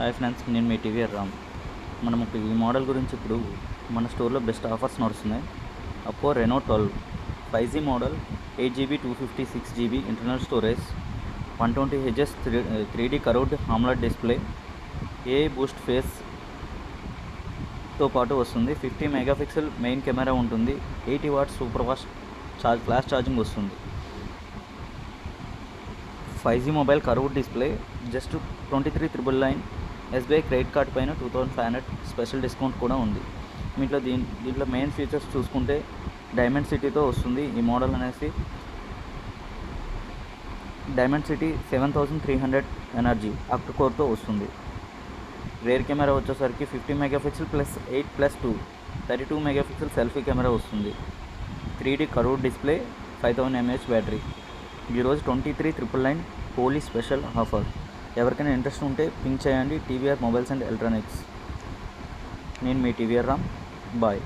Hi friends, నేను మీ TVR Ram. మనం ఈ మోడల్ గురించి ఇప్పుడు మన స్టోర్లో బెస్ట్ ఆఫర్స్ నడుస్తున్నాయి. Oppo Reno 12 5G model, 8GB 256GB internal storage, 120Hz 3D curved AMOLED display, AI boost ఫేస్తో పాటు వస్తుంది. 50 మెగాపిక్సెల్ మెయిన్ కెమెరా ఉంటుంది. 80 watts super fast flash charging వస్తుంది. 5G mobile curved display just 23,999. SBI credit card పైన 2,500 special discount కూడా ఉంది. దీంట్లో main features చూసుకుంటే డైమండ్ సిటీతో వస్తుంది. ఈ మోడల్ అనేసి డైమండ్ సిటీ 7300 ఎనర్జీ అక్ట్ కోర్తో వస్తుంది. రేర్ కెమెరా వచ్చేసరికి 50 megapixel plus 8+2 32 megapixel selfie camera వస్తుంది. 3D curved display, 5000 mAh battery. ఈరోజు 23,999 హోలీ స్పెషల్ ఆఫర్. ఎవరికైనా ఇంట్రెస్ట్ ఉంటే పింక్ చేయండి. TVR mobiles and electronics. నేను మీ టీవీఆర్ రామ్. బాయ్.